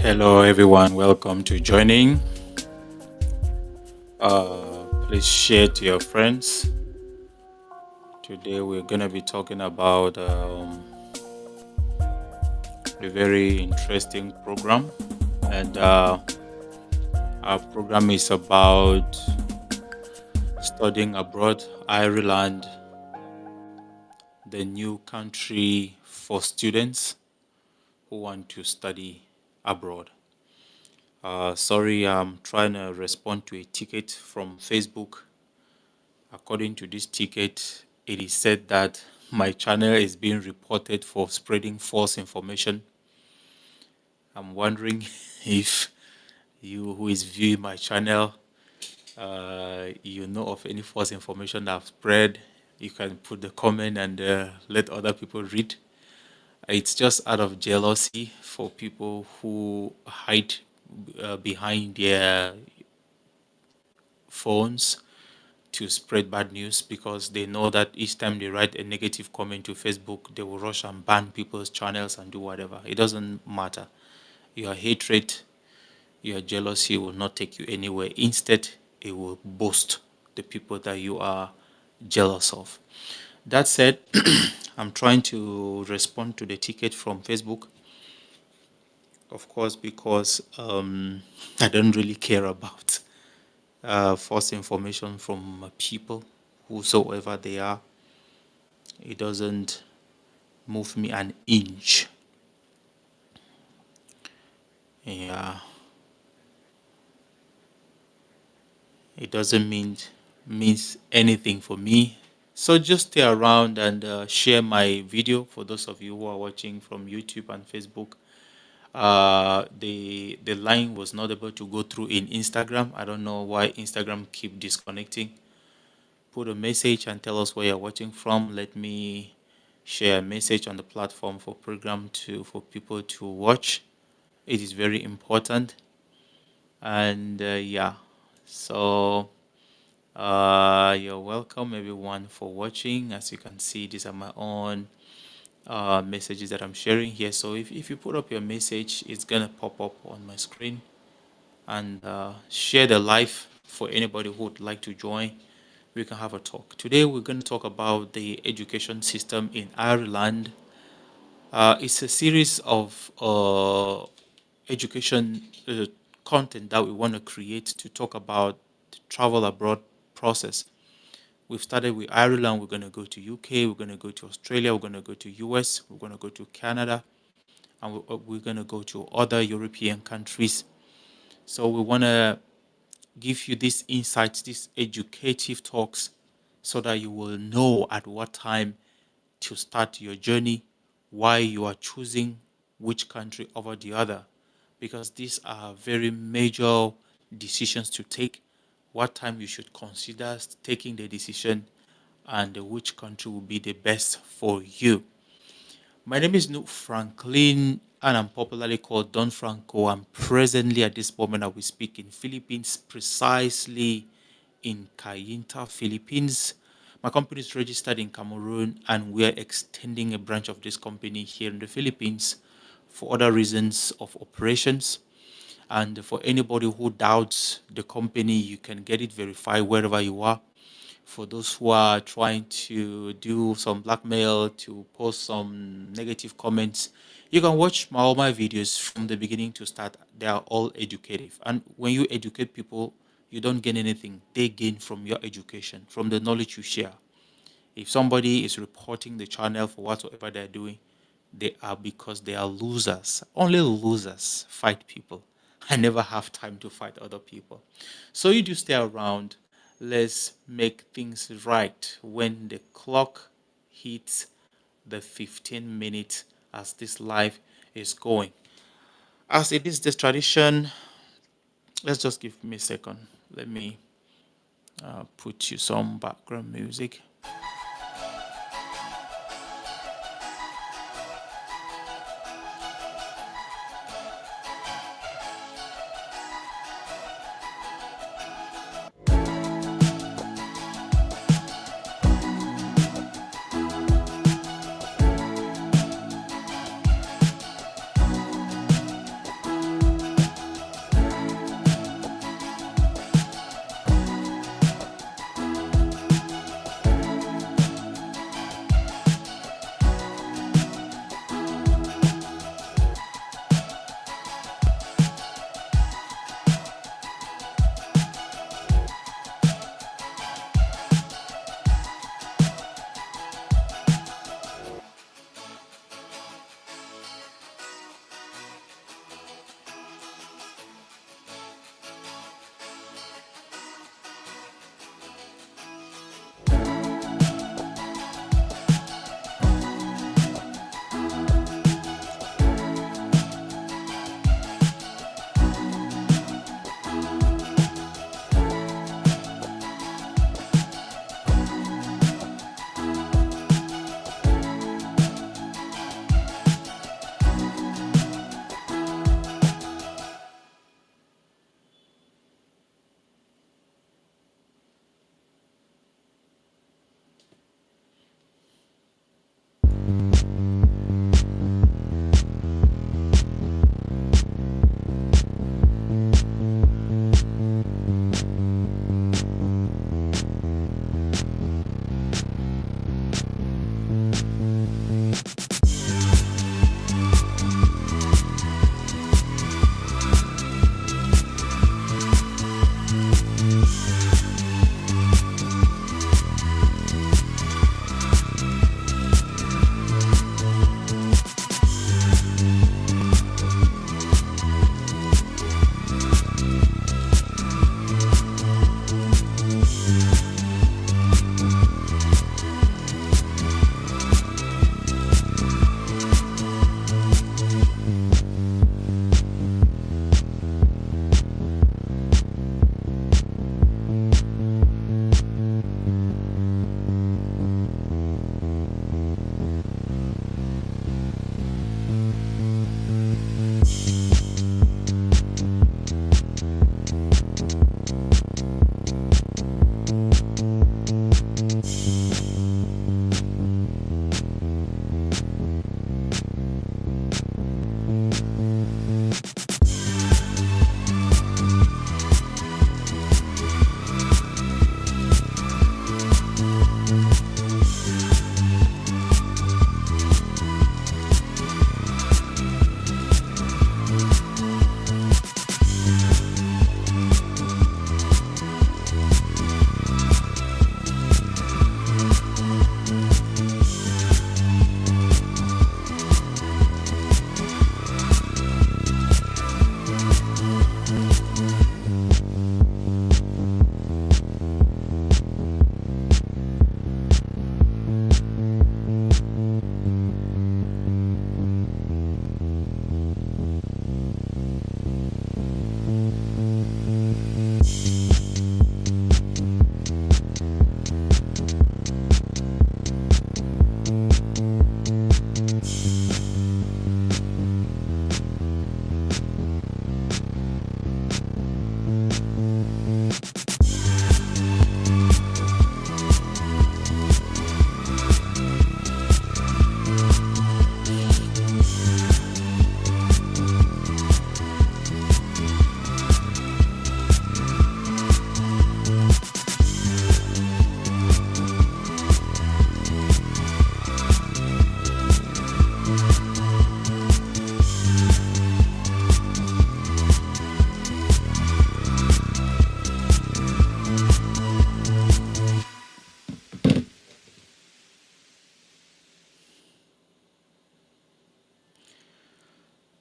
Hello, everyone. Welcome to joining. Please share to your friends. Today, we're going to be talking about a very interesting program, and our program is about studying abroad, Ireland, the new country for students who want to study abroad. Sorry, I'm trying to respond to a ticket from Facebook. According to this ticket, it is said that my channel is being reported for spreading false information. I'm wondering if you who is viewing my channel, you know of any false information that I've spread. You can put the comment and let other people read. It's just out of jealousy for people who hide behind their phones to spread bad news, because they know that each time they write a negative comment to Facebook, they will rush and ban people's channels and do whatever. It doesn't matter. Your hatred, your jealousy will not take you anywhere. Instead, it will boost the people that you are jealous of. That said, I'm trying to respond to the ticket from Facebook, of course, because I don't really care about false information from people, whosoever they are. It doesn't move me an inch. Yeah, it doesn't means anything for me. So just stay around and share my video for those of you who are watching from YouTube and Facebook. The line was not able to go through in Instagram. I don't know why Instagram keep disconnecting. Put a message and tell us where you're watching from. Let me share a message on the platform for people to watch. It is very important. And yeah, so you're welcome everyone for watching. As you can see, these are my own messages that I'm sharing here. So if you put up your message, it's gonna pop up on my screen. And share the live for anybody who would like to join. We can have a talk. Today we're going to talk about the education system in Ireland. It's a series of education content that we want to create to talk about the travel abroad process. We've started with Ireland. We're going to go to UK. We're going to go to Australia. We're going to go to US. We're going to go to Canada, and we're going to go to other European countries. So we want to give you these insights, these educative talks, so that you will know at what time to start your journey, why you are choosing which country over the other, because these are very major decisions to take, what time you should consider taking the decision, and which country will be the best for you. My name is Nuke Franklin, and I'm popularly called Don Franco. I'm presently at this moment that we speak in Philippines, precisely in Cainta, Philippines. My company is registered in Cameroon, and we are extending a branch of this company here in the Philippines for other reasons of operations. And for anybody who doubts the company, you can get it verified wherever you are. For those who are trying to do some blackmail, to post some negative comments, you can watch all my videos from the beginning to start. They are all educative. And when you educate people, you don't gain anything. They gain from your education, from the knowledge you share. If somebody is reporting the channel for whatsoever they're doing, they are because they are losers. Only losers fight people. I never have time to fight other people. So you do stay around. Let's make things right when the clock hits the 15 minutes as this live is going. As it is this tradition, let's just give me a second. Let me put you some background music.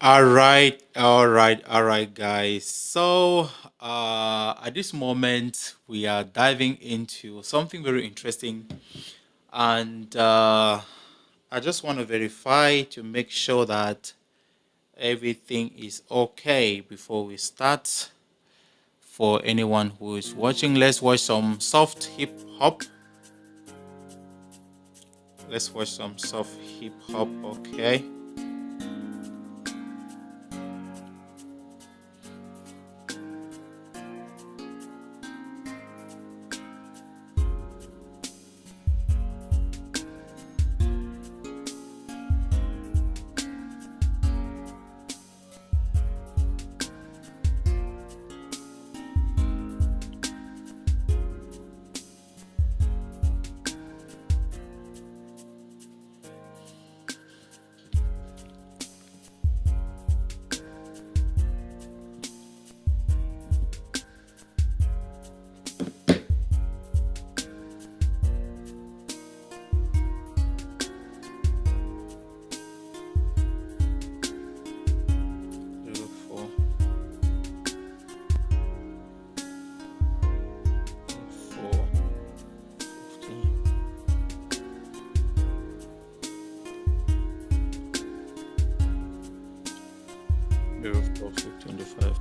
All right, guys. So, at this moment, we are diving into something very interesting, and I just want to verify to make sure that everything is okay before we start. For anyone who is watching, let's watch some soft hip hop. Let's watch some soft hip hop, okay? Beautiful. 4, 15. Beautiful. 25.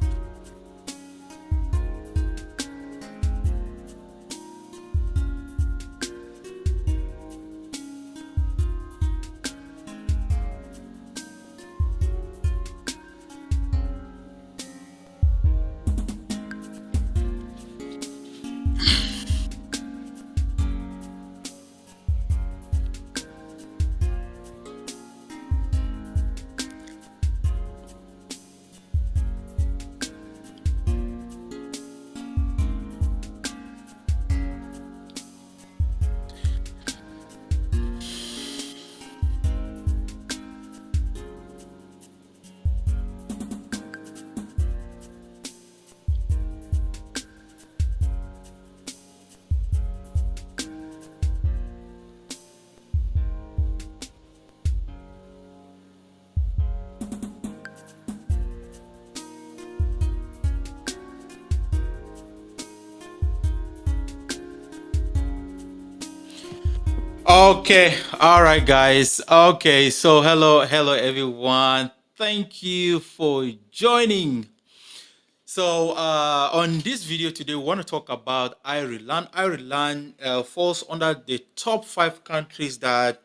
Okay, all right, guys. Okay, so hello, everyone. Thank you for joining. So, on this video today, we want to talk about Ireland. Ireland falls under the top 5 countries that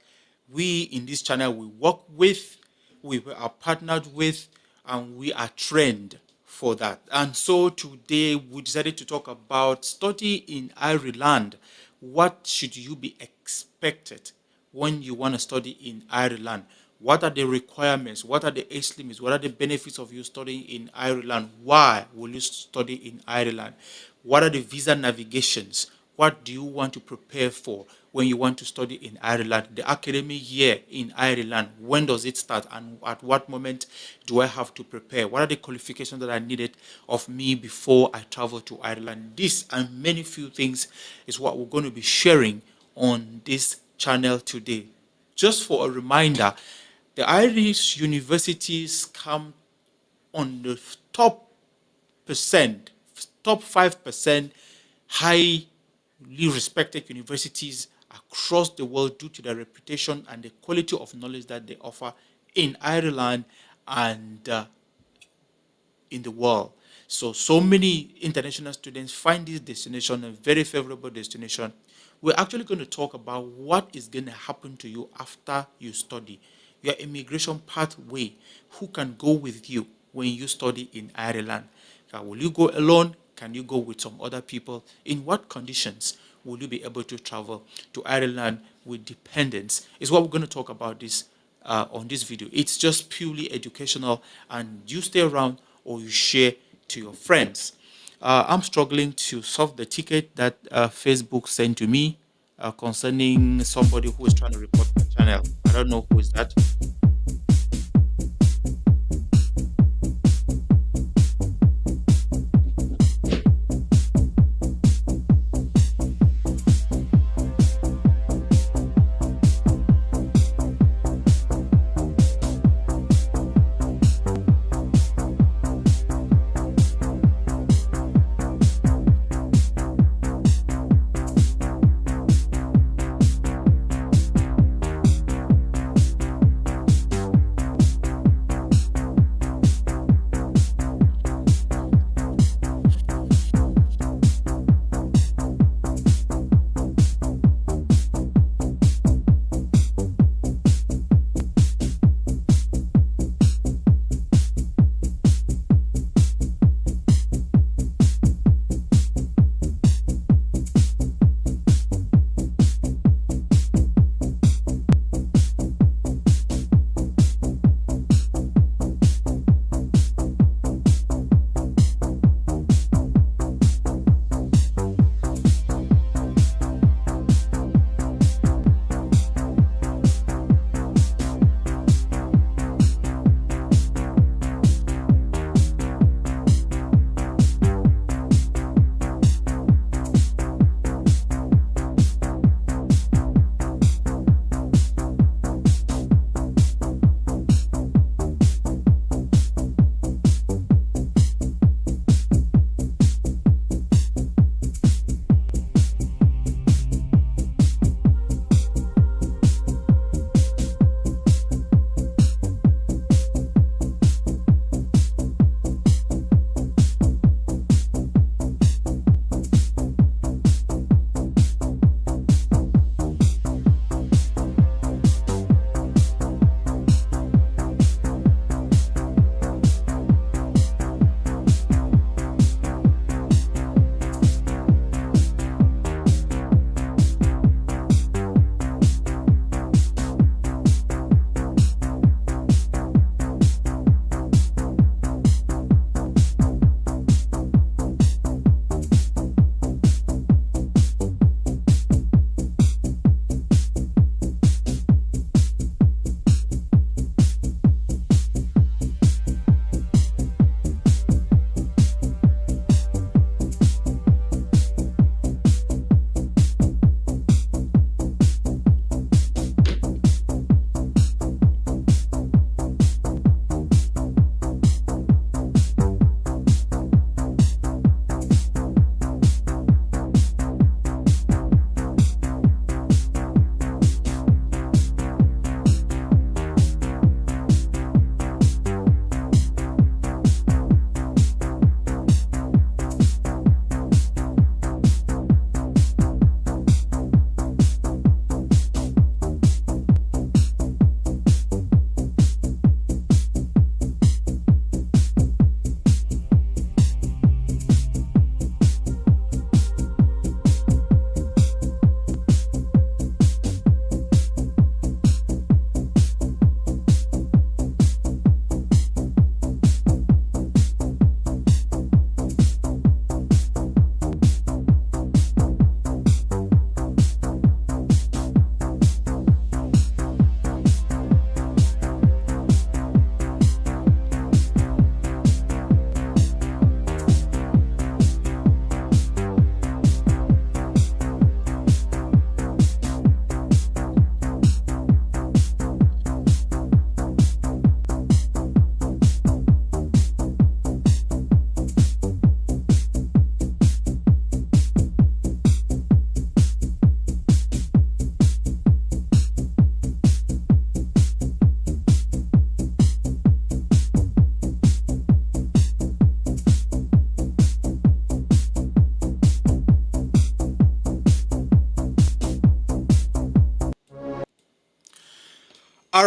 we in this channel we work with, we are partnered with, and we are trained for that. And so today we decided to talk about study in Ireland. What should you be expected when you want to study in Ireland? What are the requirements? What are the age limits? What are the benefits of you studying in Ireland? Why will you study in Ireland? What are the visa navigations? What do you want to prepare for when you want to study in Ireland? The academic year in Ireland, when does it start and at what moment do I have to prepare? What are the qualifications that are needed of me before I travel to Ireland? This and many few things is what we're going to be sharing on this channel today. Just for a reminder, the Irish universities come on the percent, top 5% highly respected universities across the world due to their reputation and the quality of knowledge that they offer in Ireland and in the world. So many international students find this destination a very favorable destination. We're actually going to talk about what is going to happen to you after you study, your immigration pathway, who can go with you when you study in Ireland. Will you go alone? Can you go with some other people? In what conditions will you be able to travel to Ireland with dependents? Is what we're going to talk about this on this video. It's just purely educational, and you stay around or you share to your friends. I'm struggling to solve the ticket that Facebook sent to me concerning somebody who is trying to report my channel. I don't know who is that.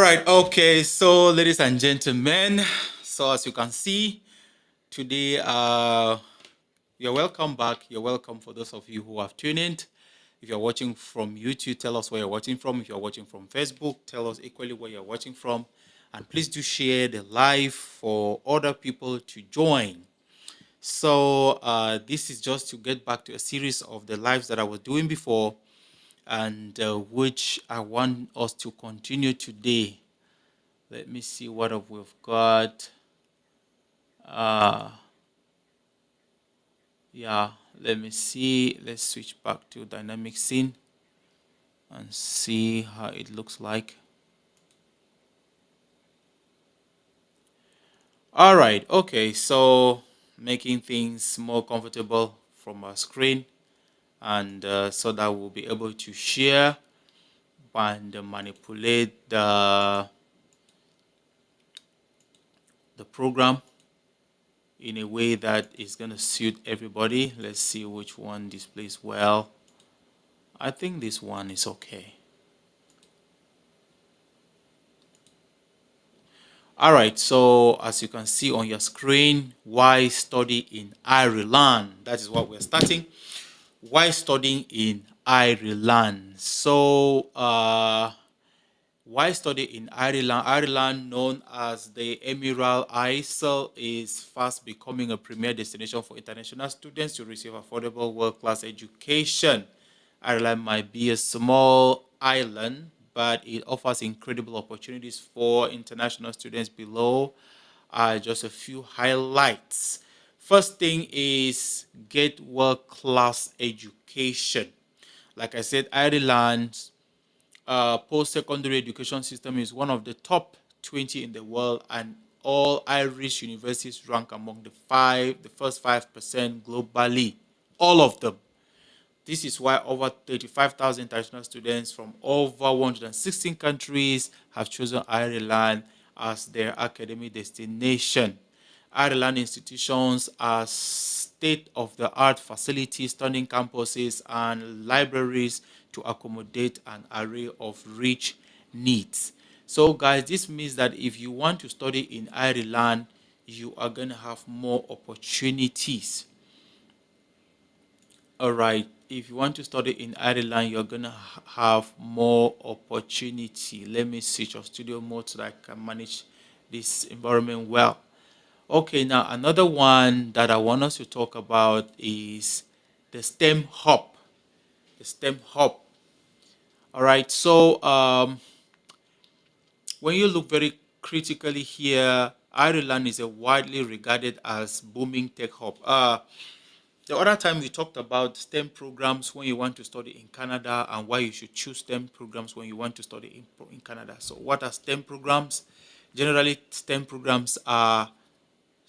right, okay. So, ladies and gentlemen, so as you can see, today, you're welcome back. You're welcome for those of you who have tuned in. If you're watching from YouTube, tell us where you're watching from. If you're watching from Facebook, tell us equally where you're watching from. And please do share the live for other people to join. So this is just to get back to a series of the lives that I was doing before, and which I want us to continue today. Let me see what we've got. Yeah, let me see. Let's switch back to dynamic scene and see how it looks like. All right, okay, so making things more comfortable from our screen, and so that we'll be able to share and manipulate the program in a way that is going to suit everybody. Let's see which one displays well. I think this one is okay. All right, so as you can see on your screen, why study in Ireland? That is what we're starting. Why studying in Ireland? So, why study in Ireland? Ireland, known as the Emerald Isle, is fast becoming a premier destination for international students to receive affordable world-class education. Ireland might be a small island, but it offers incredible opportunities for international students. Below are just a few highlights. First thing is get world-class education. Like I said, Ireland's post-secondary education system is one of the top 20 in the world, and all Irish universities rank among the first 5% globally. All of them. This is why over 35,000 international students from over 116 countries have chosen Ireland as their academic destination. Ireland institutions are state-of-the-art facilities, stunning campuses, and libraries to accommodate an array of rich needs. So, guys, this means that if you want to study in Ireland, you are going to have more opportunities. All right. If you want to study in Ireland, you're going to have more opportunity. Let me switch off studio mode so that I can manage this environment well. Okay, now another one that I want us to talk about is the STEM Hub. The STEM Hub. All right, so when you look very critically here, Ireland is a widely regarded as booming tech hub. The other time we talked about STEM programs when you want to study in Canada and why you should choose STEM programs when you want to study in Canada. So what are STEM programs? Generally, STEM programs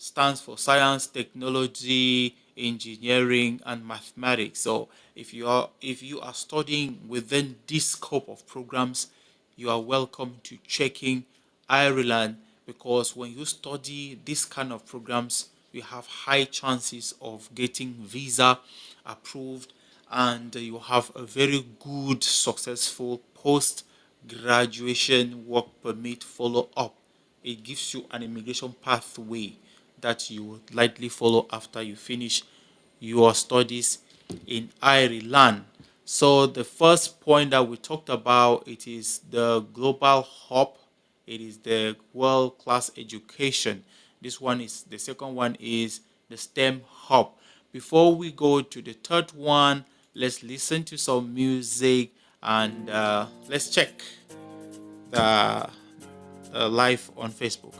stands for science, technology, engineering, and mathematics. So if you are studying within this scope of programs, you are welcome to checking Ireland, because when you study this kind of programs, you have high chances of getting visa approved, and you have a very good, successful post graduation work permit follow up. It gives you an immigration pathway that you would likely follow after you finish your studies in Ireland. So the first point that we talked about, it is the global hub. It is the world-class education. The second one is the STEM hub. Before we go to the third one, let's listen to some music, and let's check the live on Facebook.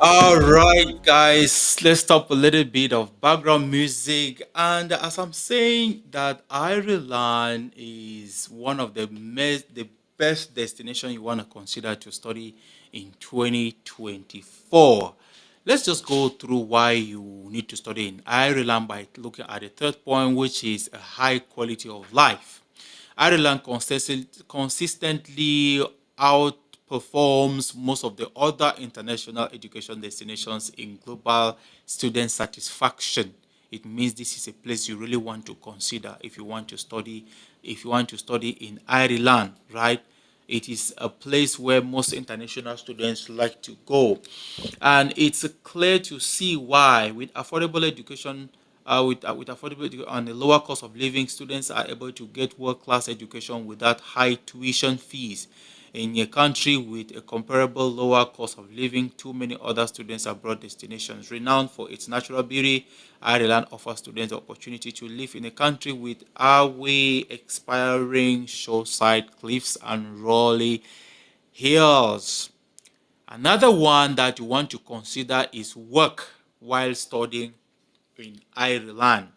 All right, guys, let's stop a little bit of background music. And as I'm saying, that Ireland is one of the best destination you want to consider to study in 2024. Let's just go through why you need to study in Ireland by looking at the third point, which is a high quality of life. Ireland consistently outperforms most of the other international education destinations in global student satisfaction. It means this is a place you really want to consider if you want to study, in Ireland, right? It is a place where most international students like to go. And it's clear to see why, with affordable education, with affordable and a lower cost of living, students are able to get world-class education without high tuition fees. In a country with a comparable lower cost of living to many other students abroad destinations, renowned for its natural beauty, Ireland offers students the opportunity to live in a country with away expiring shore-side cliffs and rolling hills. Another one that you want to consider is work while studying in Ireland.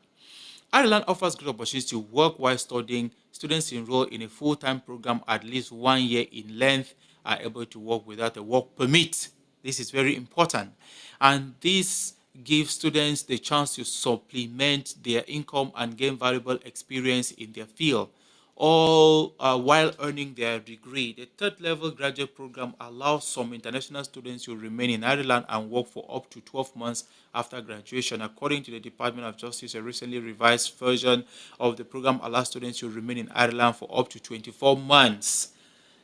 Ireland offers great opportunities to work while studying. Students enrolled in a full-time program at least 1 year in length are able to work without a work permit. This is very important. And this gives students the chance to supplement their income and gain valuable experience in their field, all while earning their degree. The third level graduate program allows some international students to remain in Ireland and work for up to 12 months after graduation. According to the Department of Justice, a recently revised version of the program allows students to remain in Ireland for up to 24 months.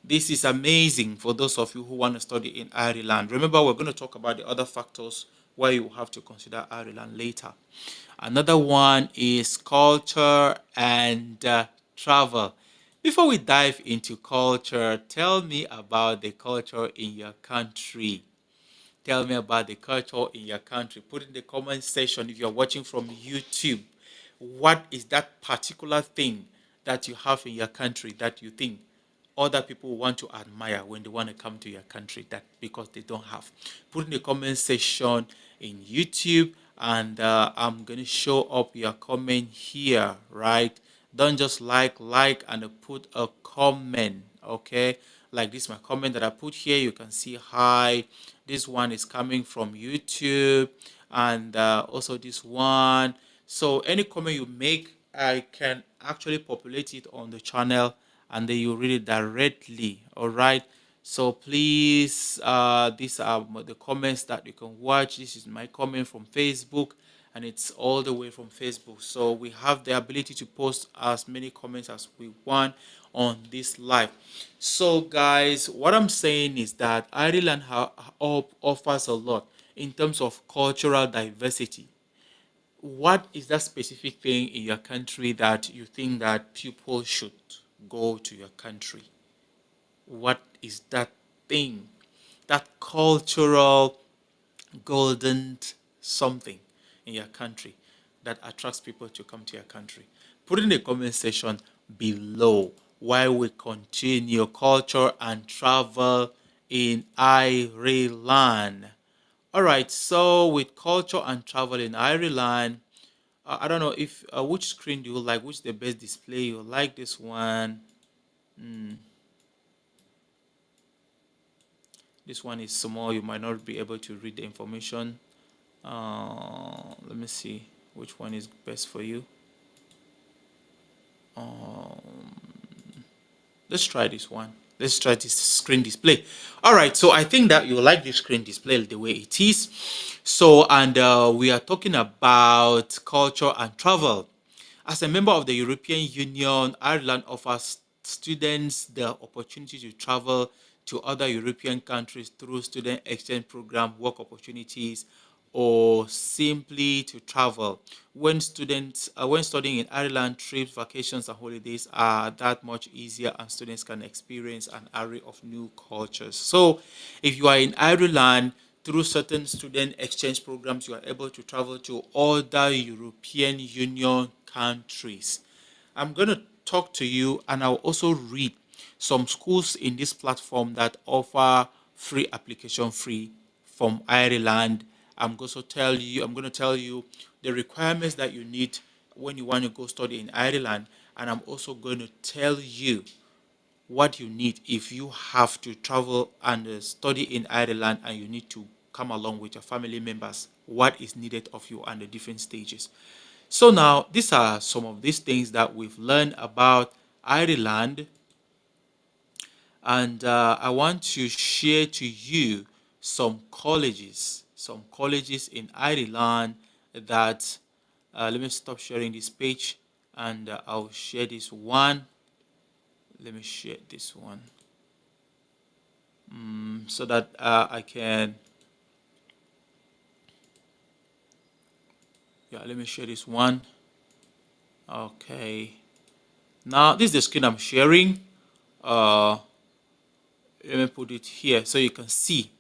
This is amazing for those of you who want to study in Ireland. Remember, we're going to talk about the other factors why you have to consider Ireland later. Another one is culture and travel. Before we dive into culture, tell me about the culture in your country. Tell me about the culture in your country. Put in the comment section if you're watching from YouTube. What is that particular thing that you have in your country that you think other people want to admire when they want to come to your country that because they don't have? Put in the comment section in YouTube, and I'm going to show up your comment here, right? Don't just like and put a comment, okay? Like this my comment that I put here. You can see hi. This one is coming from YouTube, and also this one. So any comment you make, I can actually populate it on the channel, and then you read it directly. All right. So please, these are the comments that you can watch. This is my comment from Facebook, and it's all the way from Facebook. So we have the ability to post as many comments as we want on this live. So guys, what I'm saying is that Ireland offers a lot in terms of cultural diversity. What is that specific thing in your country that you think that people should go to your country? What is that thing, that cultural golden something in your country that attracts people to come to your country? Put in the comment section below while we continue culture and travel in Ireland. All right, so with culture and travel in Ireland, I don't know if which screen do you like, which is the best display you like. This one. This one is small, you might not be able to read the information. Let me see which one is best for you. Let's try this one. Let's try this screen display. All right, so I think that you like this screen display the way it is. So, and we are talking about culture and travel. As a member of the European Union, Ireland offers students the opportunity to travel to other European countries through student exchange program, work opportunities, or simply to travel. When studying in Ireland, trips, vacations, and holidays are that much easier, and students can experience an array of new cultures. So, if you are in Ireland, through certain student exchange programs, you are able to travel to other European Union countries. I'm going to talk to you, and I'll also read some schools in this platform that offer free application fee from Ireland. I'm going to tell you the requirements that you need when you want to go study in Ireland, and I'm also going to tell you what you need if you have to travel and study in Ireland and you need to come along with your family members, what is needed of you and the different stages. So now, these are some of these things that we've learned about Ireland, and I want to share to you some colleges in Ireland that, let me stop sharing this page, and I'll share this one. Let me share this one so that I can, yeah, let me share this one. Okay. Now, this is the screen I'm sharing. Uh, Let me put it here so you can see.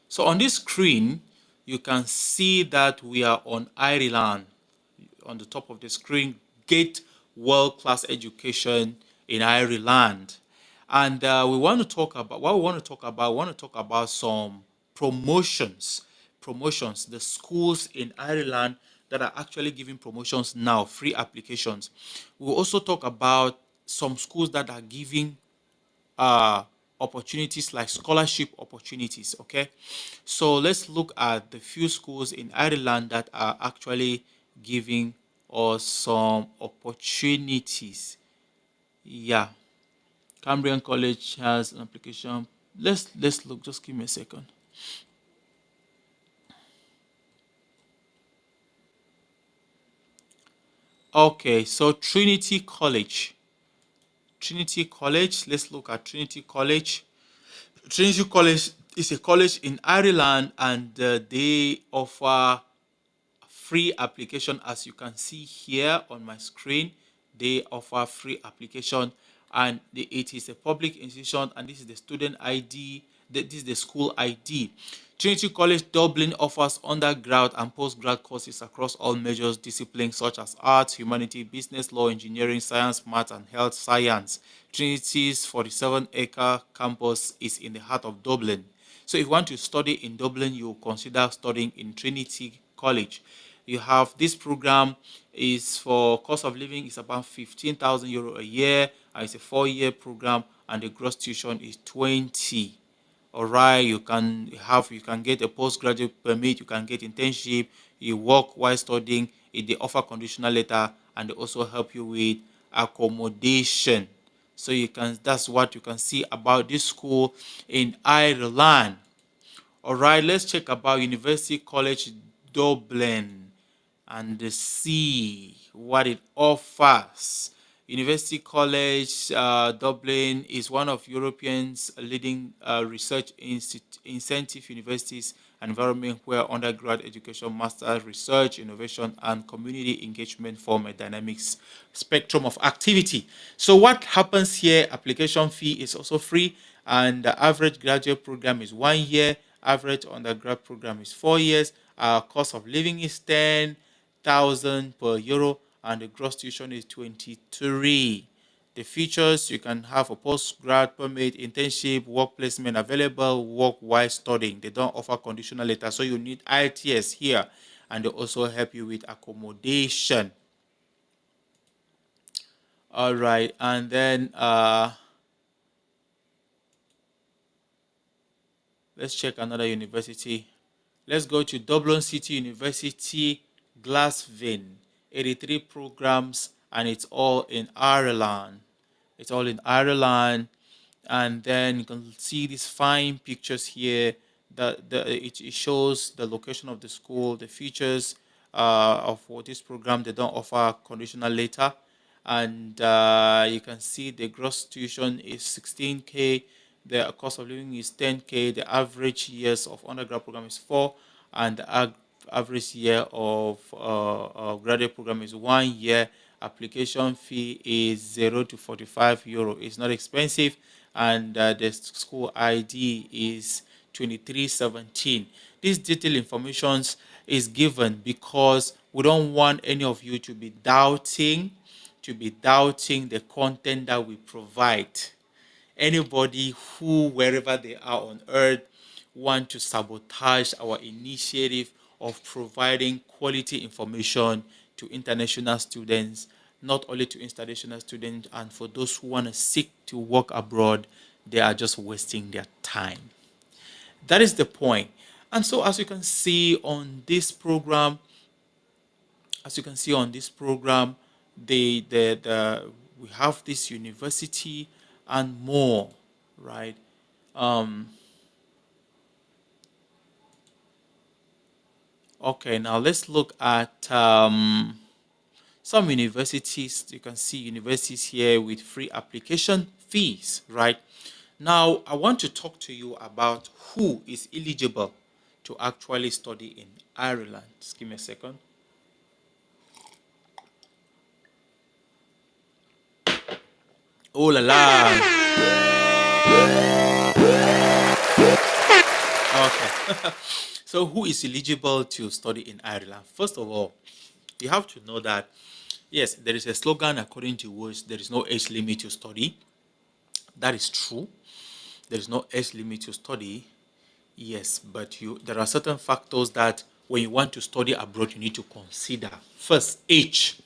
So on this screen, you can see that we are on Ireland. On the top of the screen, get world-class education in Ireland. And we want to talk about, what we want to talk about, we want to talk about some promotions. Promotions, the schools in Ireland that are actually giving promotions now, free applications. We'll also talk about some schools that are giving uh, opportunities like scholarship opportunities. Okay, so let's look at the few schools in Ireland that are actually giving us some opportunities. Yeah, Cambrian College has an application. Let's look. Just give me a second. Okay, so Trinity College. Trinity College. Let's look at Trinity College. Trinity College is a college in Ireland, and they offer free application. As you can see here on my screen, they offer free application, and it is a public institution, and this is the student ID. This is the school ID. Trinity College Dublin offers undergrad and postgrad courses across all major disciplines such as arts, humanity, business, law, engineering, science, math, and health science. Trinity's 47-acre campus is in the heart of Dublin. So if you want to study in Dublin, you consider studying in Trinity College. You have this program is for cost of living is about 15,000 euro a year, and it's a 4-year program, and the gross tuition is 20. All right, you can get a postgraduate permit, you can get internship, you work while studying. They offer conditional letter, and they also help you with accommodation. So you can that's what you can see about this school in Ireland. All right, let's check about University College Dublin and see what it offers. University College Dublin is one of Europe's leading research incentive universities and environment where undergrad education, master's research, innovation, and community engagement form a dynamic spectrum of activity. So what happens here, application fee is also free, and the average graduate program is 1 year, average undergrad program is 4 years, our cost of living is 10,000 per euro, and the gross tuition is 23. The features, you can have a post-grad permit, internship, work placement available, work while studying. They don't offer conditional letter, so you need ITS here, and they also help you with accommodation. All right, and then let's check another university. Let's go to Dublin City University, Glasgow. 83 programs, and it's all in Ireland. It's all in Ireland. And then you can see these fine pictures here. It shows the location of the school, the features of what this program. They don't offer conditional letter, and you can see the gross tuition is 16K. The cost of living is 10K. The average years of undergrad program is 4, and the average year of graduate program is 1 year. Application fee is 0 to 45 euro. It's not expensive, and the school ID is 2317. This detailed information is given because we don't want any of you to be doubting the content that we provide. Anybody who, wherever they are on earth, want to sabotage our initiative of providing quality information to international students, not only to international students, and for those who want to seek to work abroad, they are just wasting their time. That is the point. And so, as you can see on this program, we have this university and more, right? Okay, now let's look at some universities. You can see universities here with free application fees, right? Now, I want to talk to you about who is eligible to actually study in Ireland. Just give me a second. Oh la la. Okay. So, who is eligible to study in Ireland? First of all, you have to know that, yes, there is a slogan according to which there is no age limit to study. That is true. There is no age limit to study. Yes, but there are certain factors that when you want to study abroad, you need to consider. First, age.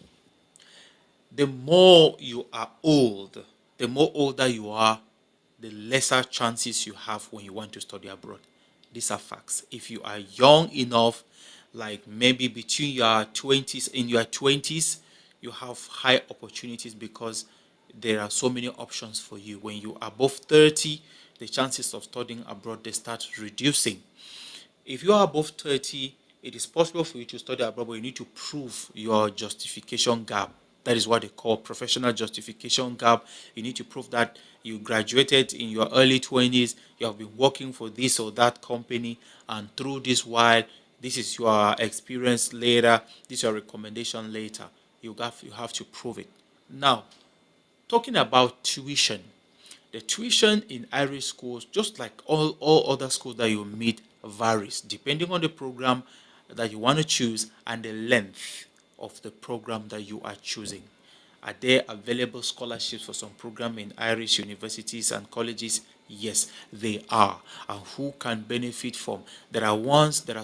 The more you are old, the more older you are, the lesser chances you have when you want to study abroad. These are facts. If you are young enough, like maybe between your 20s, in your 20s, you have high opportunities because there are so many options for you. When you are above 30, the chances of studying abroad, they start reducing. If you are above 30, it is possible for you to study abroad, but you need to prove your justification gap. That is what they call professional justification gap. You need to prove that you graduated in your early 20s, you have been working for this or that company, and through this while, this is your experience later, this is your recommendation later. You have to prove it. Now, talking about tuition, the tuition in Irish schools, just like all other schools that you meet, varies depending on the program that you want to choose and the length of the program that you are choosing. Are there available scholarships for some program in Irish universities and colleges? Yes, they are. And who can benefit from? There are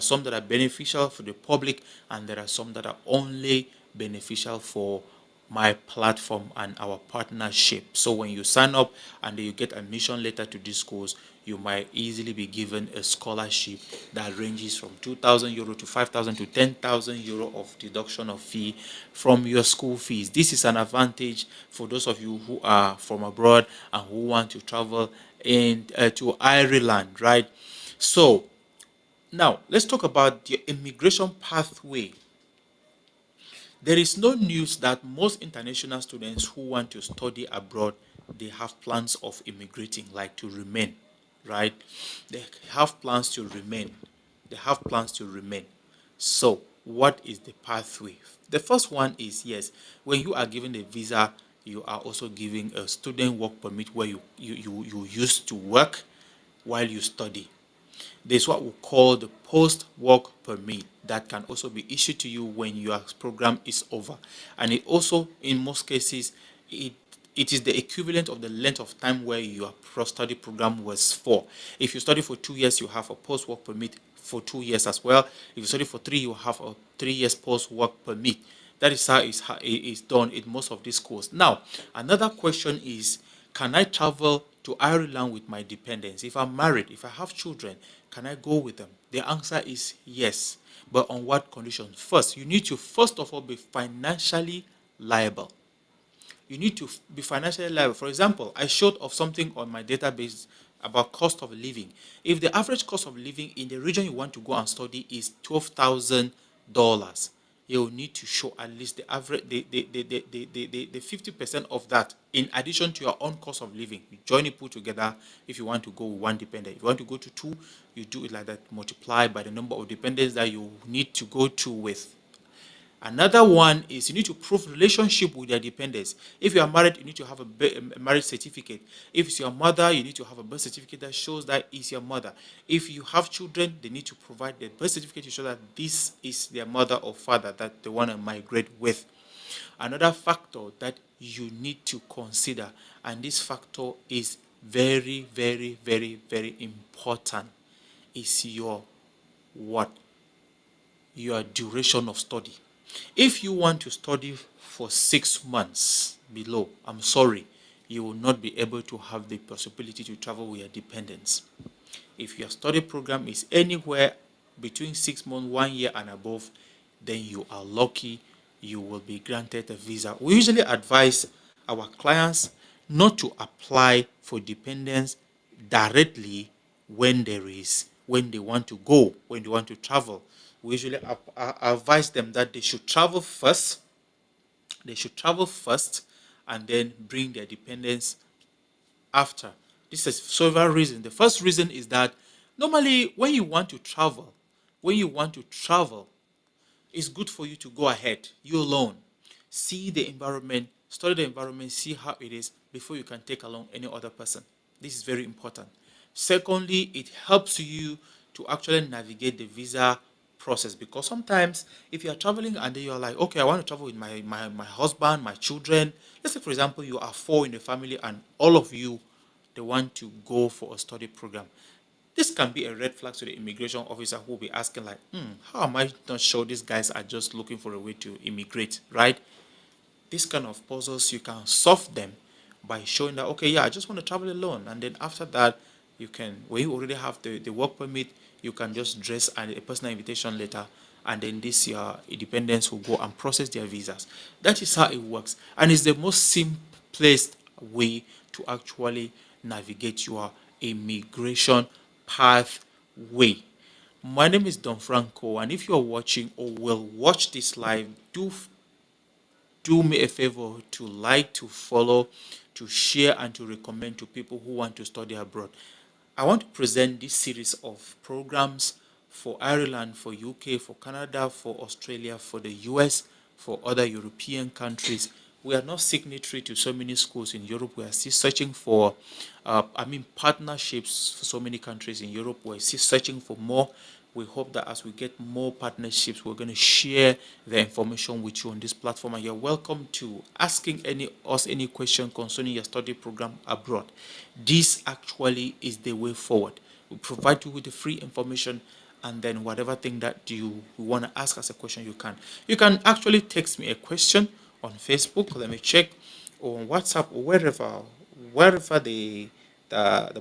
some that are beneficial for the public, and there are some that are only beneficial for my platform and our partnership. So when you sign up and you get admission letter to these schools, you might easily be given a scholarship that ranges from 2,000 euro to 5,000 to 10,000 euro of deduction of fee from your school fees. This is an advantage for those of you who are from abroad and who want to travel to Ireland, right? So now let's talk about the immigration pathway. There is no news that most international students who want to study abroad, they have plans of immigrating, like to remain, right? They have plans to remain. They have plans to remain. So, what is the pathway? The first one is, yes, when you are given a visa, you are also giving a student work permit where you used to work while you study. There's what we call the post-work permit that can also be issued to you when your program is over. And it also, in most cases, it is the equivalent of the length of time where your study program was for. If you study for 2 years, you have a post-work permit for 2 years as well. If you study for three, you have a 3 years post-work permit. That is how it's done in most of these schools. Now, another question is, can I travel to Ireland with my dependents? If I'm married, if I have children, can I go with them? The answer is yes. But on what conditions? First, you need to first of all be financially liable. You need to be financially liable. For example, I showed of something on my database about cost of living. If the average cost of living in the region you want to go and study is $12,000, you will need to show at least the average, the 50% of that in addition to your own cost of living. You join it, put together if you want to go with one dependent. If you want to go to two, you do it like that, multiply by the number of dependents that you need to go to with. Another one is you need to prove relationship with your dependents. If you are married, you need to have a marriage certificate. If it's your mother, you need to have a birth certificate that shows that is your mother. If you have children, they need to provide the birth certificate to show that this is their mother or father that they want to migrate with. Another factor that you need to consider, and this factor is very, very, very, very important, is your what? Your duration of study. If you want to study for 6 months below, I'm sorry, you will not be able to have the possibility to travel with your dependents. If your study program is anywhere between 6 months, 1 year, and above, then you are lucky, you will be granted a visa. We usually advise our clients not to apply for dependents directly when they want to go, when they want to travel. We usually advise them that they should travel first. They should travel first and then bring their dependents after. This is several reasons. The first reason is that normally when you want to travel, it's good for you to go ahead, you alone. See the environment, study the environment, see how it is before you can take along any other person. This is very important. Secondly, it helps you to actually navigate the visa process, because sometimes if you are traveling and then you're like, okay, I want to travel with my husband, my children. Let's say, for example, you are four in the family and all of you, they want to go for a study program. This can be a red flag to the immigration officer who will be asking like, how am I not sure these guys are just looking for a way to immigrate, right? This kind of puzzles, you can solve them by showing that, okay, yeah, I just want to travel alone. And then after that, you can, when you already have the work permit, you can just dress a personal invitation letter, and then this your dependents will go and process their visas. That is how it works. And it's the most simplest way to actually navigate your immigration pathway. My name is Don Franco, and if you are watching or will watch this live, do me a favor to like, to follow, to share, and to recommend to people who want to study abroad. I want to present this series of programs for Ireland, for UK, for Canada, for Australia, for the US, for other European countries. We are not signatory to so many schools in Europe. We are still searching for, partnerships for so many countries in Europe. We're still searching for more. We hope that as we get more partnerships, we're going to share the information with you on this platform. And you're welcome to asking any question concerning your study program abroad. This actually is the way forward. We provide you with the free information, and then whatever thing that you want to ask as a question, you can. You can actually text me a question on Facebook. Let me check, or on WhatsApp, or wherever the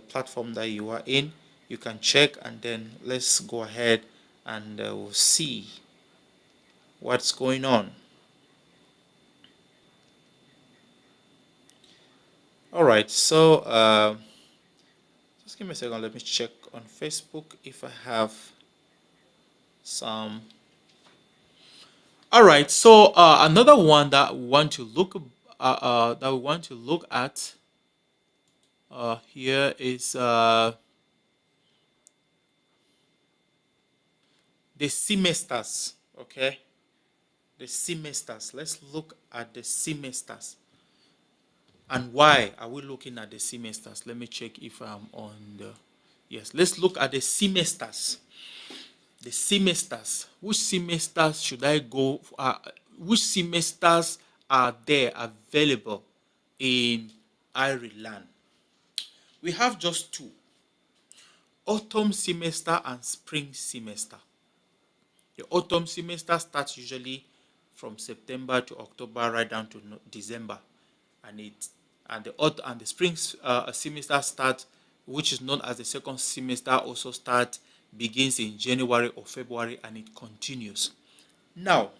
platform that you are in. You can check, and then let's go ahead and we'll see what's going on. All right, so just give me a second. Let me check on Facebook if I have some. All right, so another one that we want to look at here is the semesters. Okay, the semesters. Let's look at the semesters. And why are we looking at the semesters? Let me check if I'm on the. Yes, let's look at the semesters. The semesters. Which semesters should I go? Which semesters are there available in Ireland? We have just two: autumn semester and spring semester. The autumn semester starts usually from September to October, right down to December, and the spring semester starts, which is known as the second semester, also begins in January or February, and it continues. Now,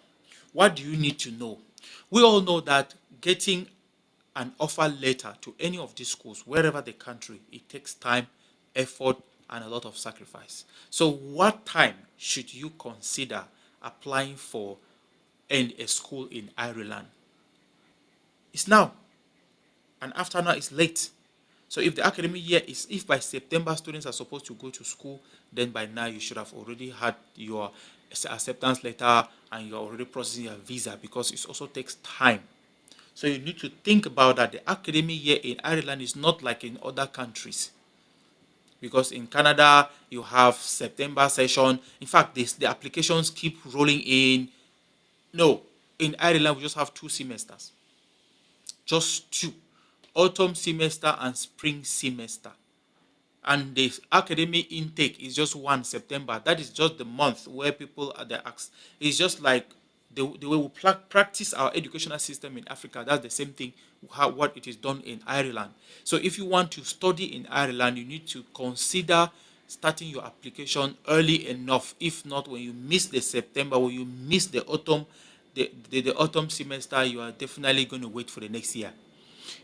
what do you need to know? We all know that getting an offer letter to any of these schools, wherever the country, it takes time, effort, and a lot of sacrifice. So what time should you consider applying for a school in Ireland? It's now. And after now, it's late. So if the academic year if by September students are supposed to go to school, then by now you should have already had your acceptance letter and you're already processing your visa, because it also takes time. So you need to think about that. The academic year in Ireland is not like in other countries. Because in Canada, you have September session. In fact, the applications keep rolling in. No, in Ireland, we just have 2 semesters. Just 2. Autumn semester and spring semester. and the academic intake is just 1 September. That is just the month where people are the asked. It's just like the way we practice our educational system in Africa. That's the same thing what it is done in Ireland. So if you want to study in Ireland, you need to consider starting your application early enough. If not, when you miss the September, when you miss the autumn, the autumn semester, you are definitely going to wait for the next year.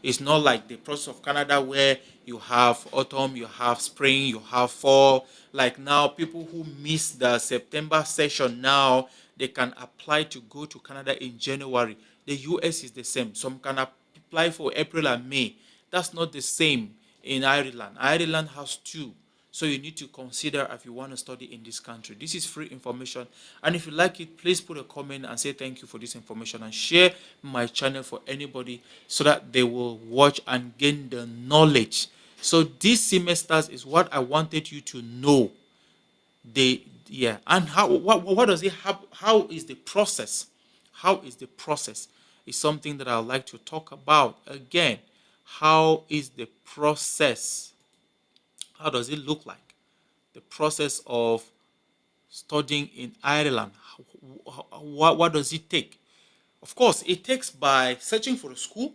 It's not like the process of Canada where you have autumn, you have spring, you have fall. Like now, people who miss the September session now, they can apply to go to Canada in January. The US is the same. Some can apply for April and May. That's not the same in Ireland. Ireland has two. So you need to consider if you want to study in this country. This is free information. And if you like it, please put a comment and say thank you for this information, and share my channel for anybody so that they will watch and gain the knowledge. So these semesters is what I wanted you to know. And what does it have? How is the process? How is the process? Is something that I'd like to talk about again. How is the process? How does it look like? The process of studying in Ireland. What does it take? Of course, it takes by searching for a school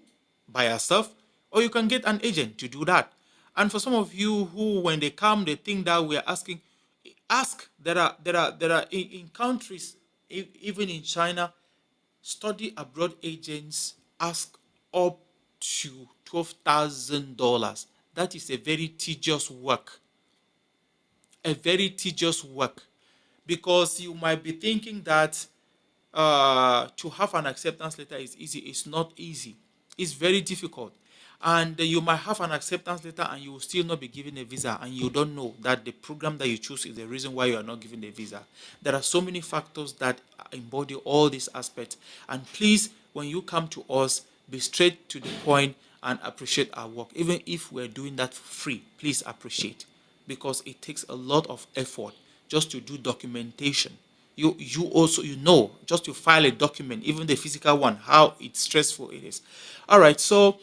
by yourself, or you can get an agent to do that. And for some of you who, when they come, they think that we are asking, ask. There are in countries, even in China, study abroad agents ask up to $12,000. That is a very tedious work. A very tedious work, because you might be thinking that to have an acceptance letter is easy. It's not easy. It's very difficult. And you might have an acceptance letter and you will still not be given a visa, and you don't know that the program that you choose is the reason why you are not given the visa. There are so many factors that embody all these aspects. And please, when you come to us, be straight to the point and appreciate our work. Even if we're doing that for free, please appreciate, because it takes a lot of effort just to do documentation. You also, just to file a document, even the physical one, how it's stressful it is. All right, so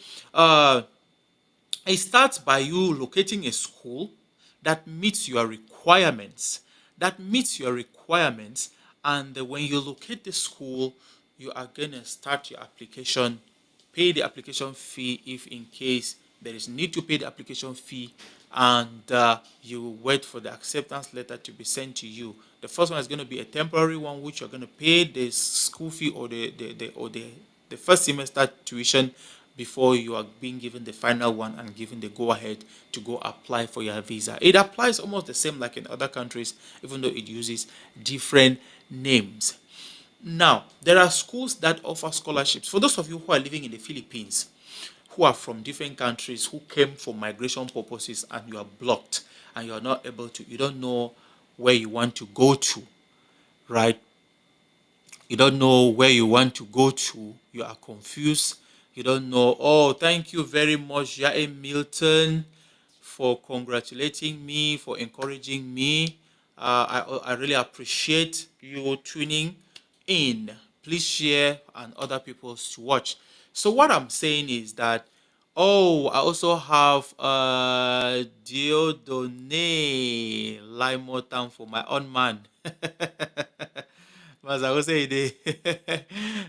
it starts by you locating a school that meets your requirements. And when you locate the school, you are going to start your application, pay the application fee if in case there is need to pay the application fee, and you wait for the acceptance letter to be sent to you. The first one is going to be a temporary one, which you're going to pay the school fee or the first semester tuition before you are being given the final one and given the go-ahead to go apply for your visa. It applies almost the same like in other countries, even though it uses different names. Now, there are schools that offer scholarships. For those of you who are living in the Philippines, who are from different countries, who came for migration purposes, and you are blocked and you are not able to, you don't know where you want to go to, right? You don't know where you want to go to. You are confused. You don't know. Oh, thank you very much, Jae Milton, for congratulating me, for encouraging me. I really appreciate you tuning in. Please share and other people to watch. So what I'm saying is that, oh, I also have Diodone Laimotan for my own man. As I was saying,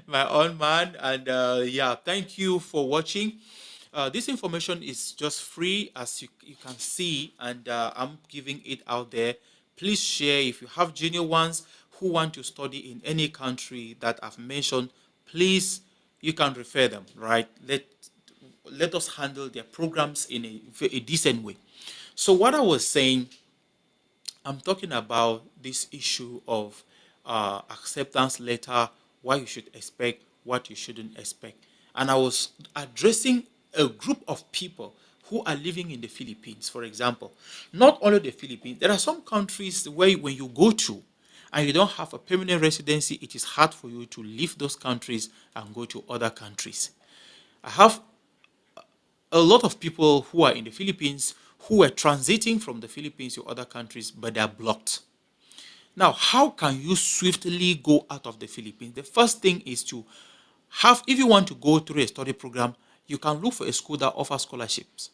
my own man. And yeah, thank you for watching. This information is just free, as you can see, and I'm giving it out there. Please share. If you have junior ones who want to study in any country that I've mentioned, please, you can refer them, right? Let us handle their programs in a decent way. So what I was saying, I'm talking about this issue of acceptance letter, what you should expect, what you shouldn't expect. And I was addressing a group of people who are living in the Philippines, for example. Not only the Philippines, there are some countries where when you go to and you don't have a permanent residency, it is hard for you to leave those countries and go to other countries. I have a lot of people who are in the Philippines who were transiting from the Philippines to other countries, but they are blocked. Now, how can you swiftly go out of the Philippines? The first thing is to have, if you want to go through a study program, you can look for a school that offers scholarships.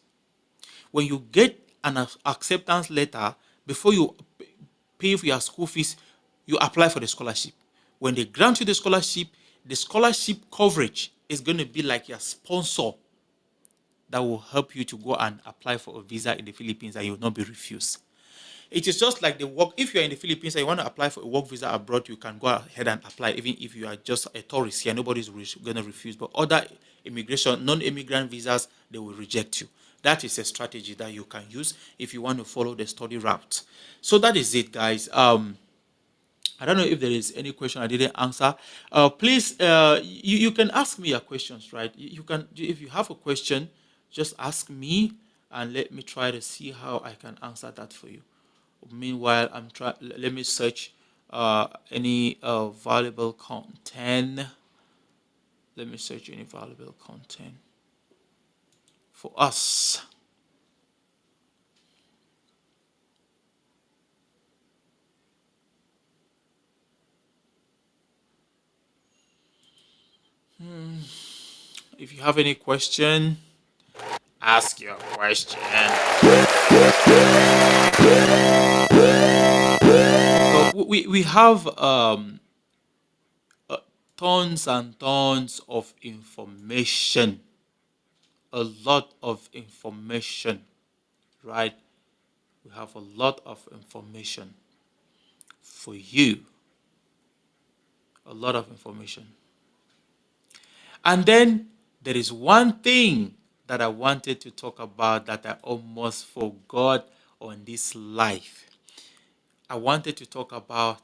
When you get an acceptance letter before you pay for your school fees. You apply for the scholarship. When they grant you the scholarship coverage is going to be like your sponsor that will help you to go and apply for a visa in the Philippines and you will not be refused. It is just like the work. If you're in the Philippines and you want to apply for a work visa abroad, you can go ahead and apply, even if you are just a tourist here. Nobody's going to refuse. But other immigration, non-immigrant visas, they will reject you. That is a strategy that you can use if you want to follow the study route. So that is it, guys. I don't know if there is any question I didn't answer. Please, you can ask me your questions, right? You can, if you have a question, just ask me and let me try to see how I can answer that for you. Meanwhile, let me search any valuable content. Let me search any valuable content for us. If you have any question, ask your question. So we have tons and tons of information, a lot of information, right? We have a lot of information for you, a lot of information. And then there is one thing that I wanted to talk about that I almost forgot on this live. I wanted to talk about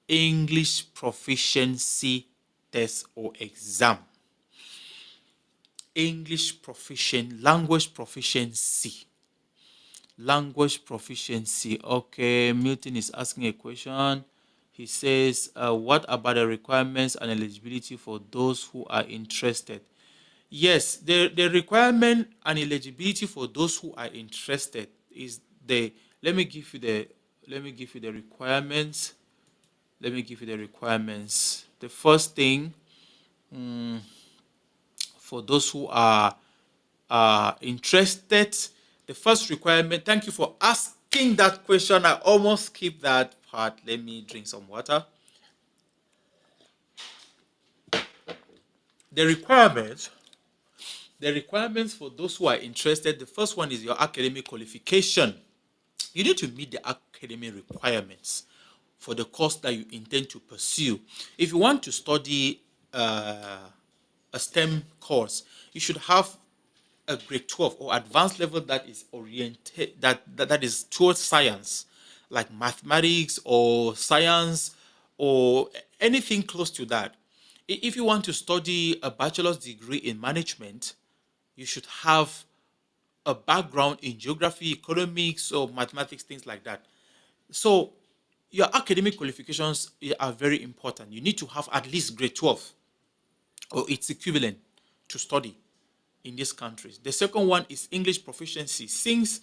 English proficiency test or exam. English proficient, language proficiency. Language proficiency. Okay, Milton is asking a question. He says, what about the requirements and eligibility for those who are interested? Yes, the requirement and eligibility for those who are interested is let me give you the requirements. Let me give you the requirements. The first thing, for those who are interested, the first requirement, thank you for asking that question. I almost skipped that part. Let me drink some water. The requirements for those who are interested, the first one is your academic qualification. You need to meet the academic requirements for the course that you intend to pursue. If you want to study a STEM course, you should have a grade 12 or advanced level that is oriented that is towards science, like mathematics or science or anything close to that. If you want to study a bachelor's degree in management, you should have a background in geography, economics, or mathematics, things like that. So your academic qualifications are very important. You need to have at least grade 12 or its equivalent to study in these countries. The second one is English proficiency. Since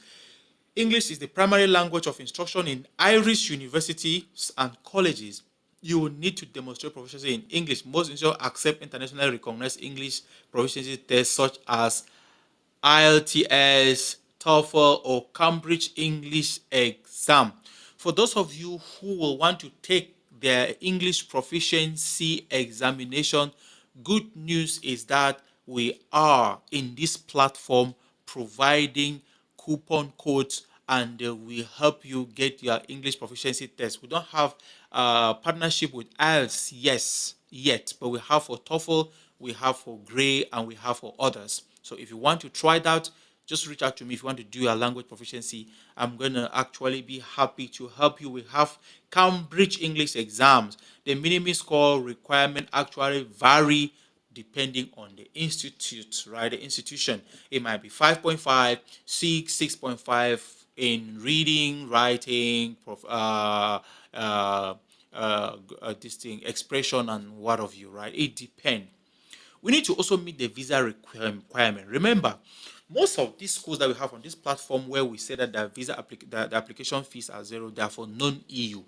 English is the primary language of instruction in Irish universities and colleges, you will need to demonstrate proficiency in English. Most institutions accept internationally recognized English proficiency tests such as IELTS, TOEFL, or Cambridge English exam. For those of you who will want to take their English proficiency examination, good news is that we are in this platform providing coupon codes and we help you get your English proficiency test. We don't have a partnership with IELTS yet, but we have for TOEFL, we have for Gray, and we have for others. So if you want to try that, just reach out to me if you want to do your language proficiency. I'm going to actually be happy to help you. We have Cambridge English exams. The minimum score requirement actually vary depending on the institute, right? The institution. It might be 5.5, 6, 6.5 in reading, writing, this thing, expression, and what have you, right? It depends. We need to also meet the visa requirement. Remember, most of these schools that we have on this platform where we say that the application fees are zero, they are for non-EU,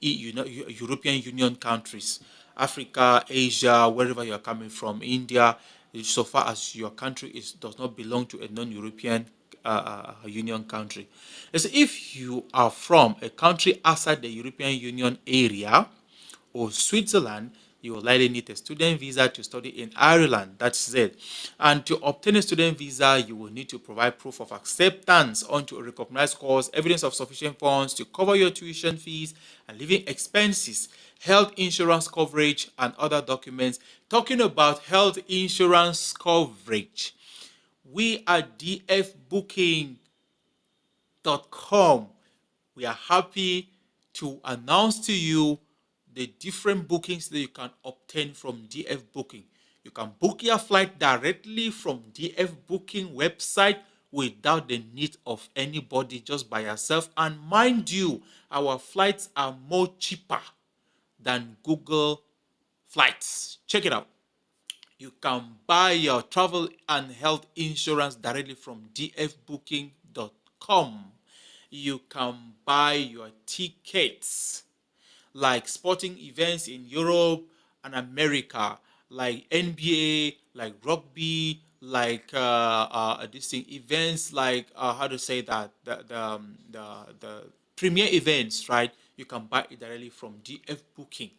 European Union countries, Africa, Asia, wherever you are coming from, India, so far as your country does not belong to a non-European Union country. So if you are from a country outside the European Union area or Switzerland, you will likely need a student visa to study in Ireland. That's it. And to obtain a student visa, you will need to provide proof of acceptance onto a recognized course, evidence of sufficient funds to cover your tuition fees and living expenses, health insurance coverage, and other documents. Talking about health insurance coverage, we at dfbooking.com, we are happy to announce to you the different bookings that you can obtain from DF Booking. You can book your flight directly from DF Booking website without the need of anybody, just by yourself. And mind you, our flights are more cheaper than Google flights. Check it out. You can buy your travel and health insurance directly from dfbooking.com. You can buy your tickets like sporting events in Europe and America, like NBA, like rugby, like this thing, events like how to say that the premier events, right? You can buy it directly from DF Booking.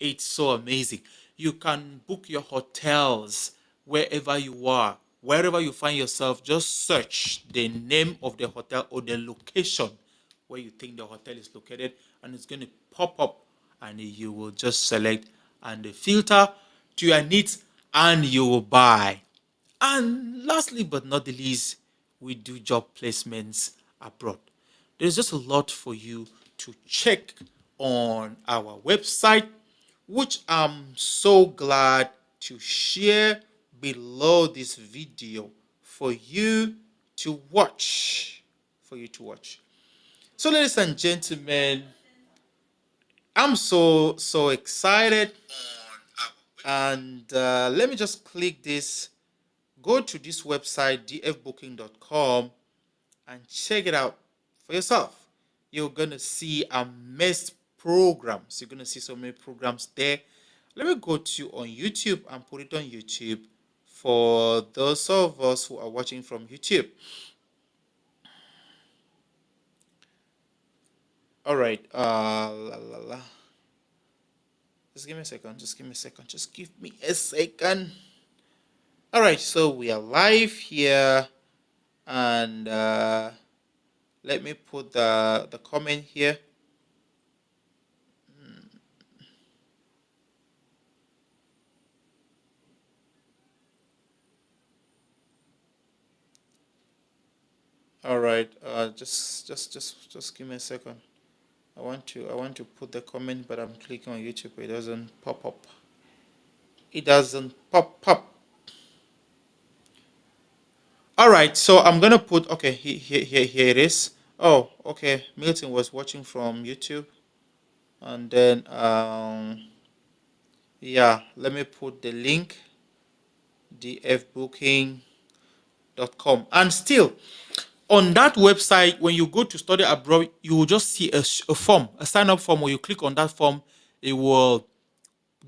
It's so amazing. You can book your hotels wherever you are, wherever you find yourself. Just search the name of the hotel or the location where you think the hotel is located, and it's going to pop up, and you will just select and filter to your needs, and you will buy. And lastly but not the least, we do job placements abroad. There's just a lot for you to check on our website, which I'm so glad to share below this video for you to watch. So, ladies and gentlemen, I'm so excited, and let me just click this. Go to this website, dfbooking.com, and check it out for yourself. You're going to see amazing programs. You're going to see so many programs there. Let me go to on YouTube and put it on YouTube for those of us who are watching from YouTube. All right. Just give me a second. Just give me a second. All right. So we are live here, and let me put the comment here. All right. Just give me a second. I want to put the comment, but I'm clicking on YouTube. It doesn't pop up. It doesn't pop up. All right. So I'm gonna put. Okay. Here it is. Oh. Okay. Milton was watching from YouTube, and then yeah. Let me put the link. dfbooking.com, and still on that website, when you go to study abroad, you will just see a form, a sign up form. Where you click on that form, it will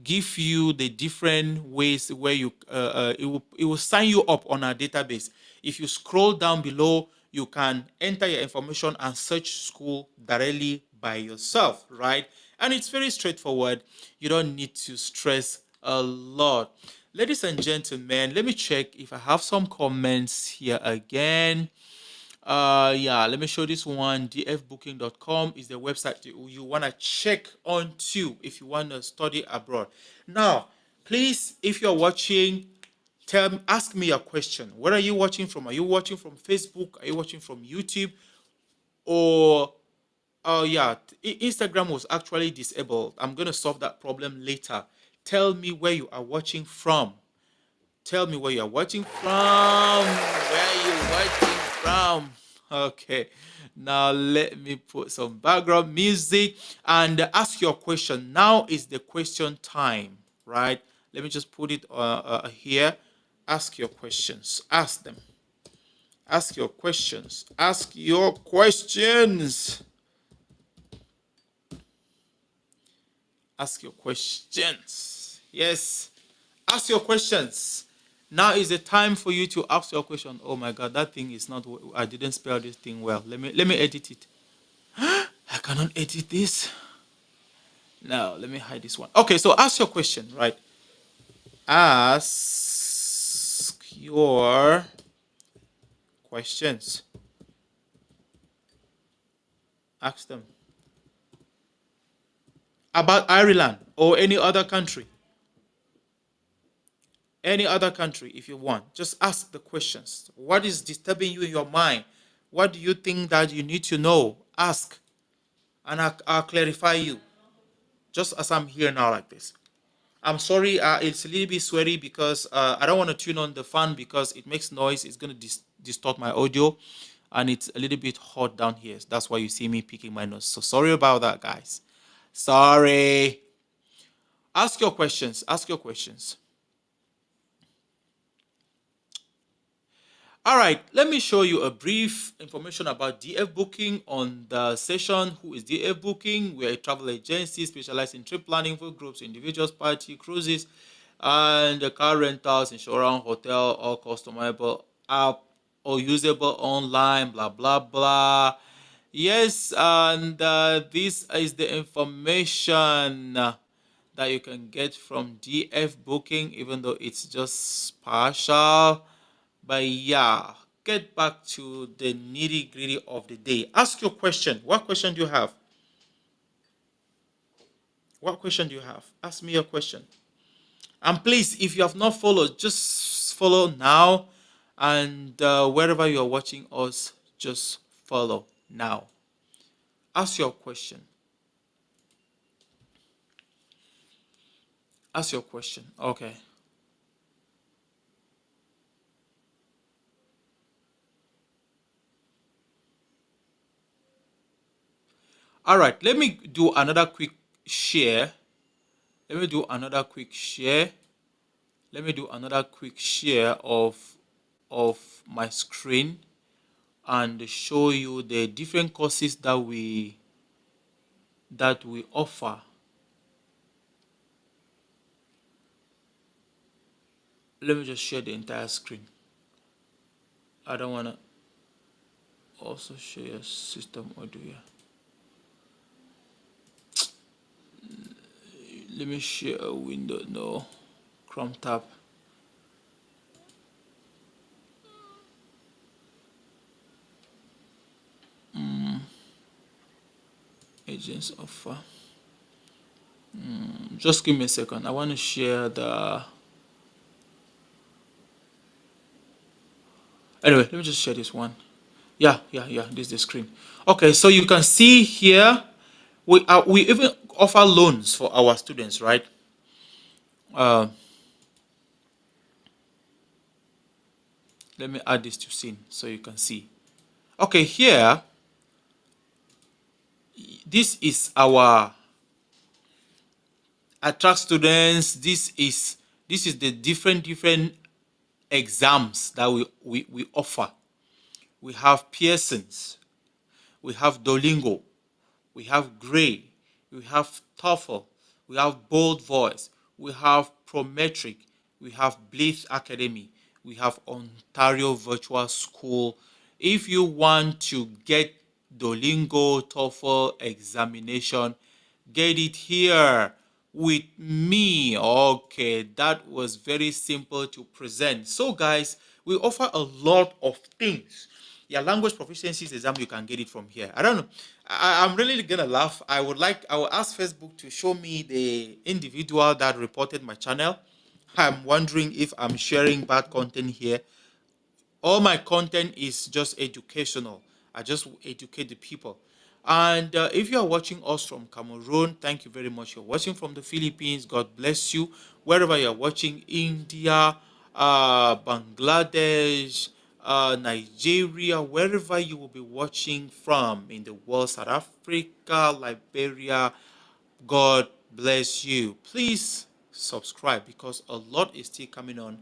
give you the different ways where you it will sign you up on our database. If you scroll down below, you can enter your information and search school directly by yourself, right? And it's very straightforward. You don't need to stress a lot. Ladies and gentlemen, let me check if I have some comments here again. Yeah, let me show this one. dfbooking.com is the website you want to check on too if you want to study abroad. Now, please, if you're watching, ask me a question. Where are you watching from? Are you watching from Facebook? Are you watching from YouTube? Or oh yeah, Instagram was actually disabled. I'm going to solve that problem later. Tell me where you are watching from. Tell me where you're watching from. Where you watching from? Okay. Now let me put some background music and ask your question. Now is the question time, right? Let me just put it here. Ask your questions. Ask them. Ask your questions. Ask your questions. Ask your questions. Yes. Ask your questions. Now is the time for you to ask your question. Oh my God, that thing is not. I didn't spell this thing well. Let me edit it. I cannot edit this. No, let me hide this one. Okay, so ask your question, right? Ask your questions. Ask them about Ireland or any other country. Any other country, if you want. Just ask the questions. What is disturbing you in your mind? What do you think that you need to know? Ask, and I'll clarify you. Just as I'm here now, like this. I'm sorry, it's a little bit sweary because I don't want to tune on the fan because it makes noise. It's going to distort my audio, and it's a little bit hot down here. That's why you see me picking my nose. So sorry about that, guys. Sorry. Ask your questions. Ask your questions. All right, let me show you a brief information about DF Booking on the session. Who is DF Booking? We are a travel agency specialized in trip planning for groups, individuals, party, cruises, and the car rentals, insurance, hotel, all customizable app or usable online, blah, blah, blah. Yes, and this is the information that you can get from DF Booking, even though it's just partial. But yeah, get back to the nitty gritty of the day. Ask your question. What question do you have? What question do you have? Ask me your question. And please, if you have not followed, just follow now. And wherever you are watching us, just follow now. Ask your question. Ask your question. Okay. All right. Let me do another quick share. Let me do another quick share. Let me do another quick share of my screen and show you the different courses that we offer. Let me just share the entire screen. I don't want to also share system audio here. Let me share a window. No, Chrome tab. Agents offer. Just give me a second. I want to share the. Anyway, let me just share this one. Yeah. This is the screen. Okay, so you can see here, we even offer loans for our students, right? Let me add this to scene so you can see. Okay, here, this is our attract students. This is the different exams that we offer. We have Pearson's, we have Duolingo, we have Gray, we have TOEFL, we have Bold Voice, we have Prometric, we have Blitz Academy, we have Ontario Virtual School. If you want to get Duolingo, TOEFL examination, get it here with me. Okay, that was very simple to present. So guys, we offer a lot of things. Your language proficiency exam, you can get it from here. I don't know. I'm really gonna laugh. I will ask Facebook to show me the individual that reported my channel. I'm wondering if I'm sharing bad content here. All my content is just educational. I just educate the people. And if you are watching us from Cameroon, thank you very much. You're watching from the Philippines, God bless you. Wherever you're watching, India, Bangladesh, Nigeria, wherever you will be watching from in the world, South Africa, Liberia, God bless you. Please subscribe because a lot is still coming on.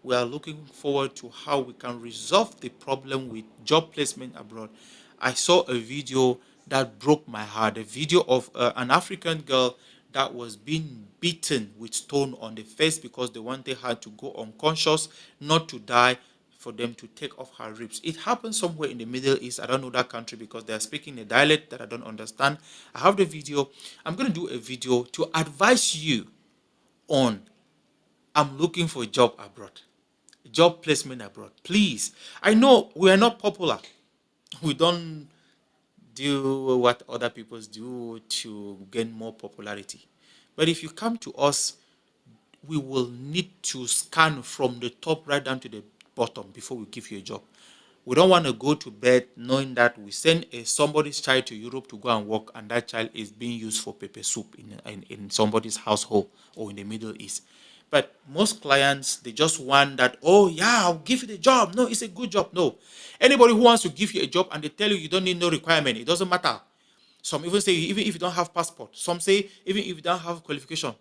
We are looking forward to how we can resolve the problem with job placement abroad. I saw a video that broke my heart, a video of an African girl that was being beaten with stone on the face because they wanted her to go unconscious, not to die, for them to take off her ribs. It happened somewhere in the Middle East. I don't know that country because they are speaking a dialect that I don't understand. I have the video. I'm going to do a video to advise you on I'm looking for a job abroad, job placement abroad. Please, I know we are not popular. We don't do what other people do to gain more popularity. But if you come to us, we will need to scan from the top right down to the bottom before we give you a job. We don't want to go to bed knowing that we send somebody's child to Europe to go and work, and that child is being used for pepper soup in somebody's household or in the Middle East. But most clients, they just want that, oh yeah, I'll give you the job. No, it's a good job. No. Anybody who wants to give you a job and they tell you you don't need no requirement, it doesn't matter. Some even say even if you don't have passport. Some say even if you don't have qualification,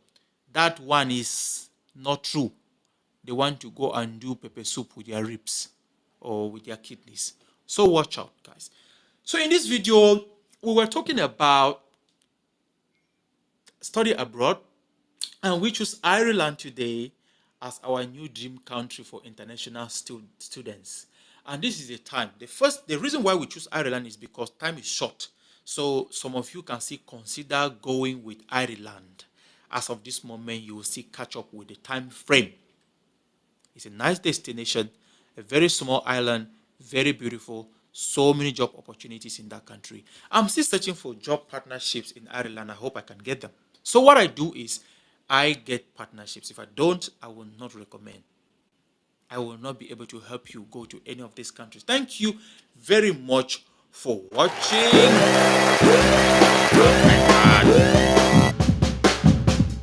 that one is not true. They want to go and do pepper soup with their ribs or with their kidneys. So watch out, guys. So in this video, we were talking about study abroad, and we choose Ireland today as our new dream country for international students. And this is the time. The reason why we choose Ireland is because time is short. So some of you can still consider going with Ireland. As of this moment, you will still catch up with the time frame. It's a nice destination, a very small island, very beautiful, so many job opportunities in that country. I'm still searching for job partnerships in Ireland. I hope I can get them. So what I do is I get partnerships. If I don't, I will not recommend. I will not be able to help you go to any of these countries. Thank you very much for watching.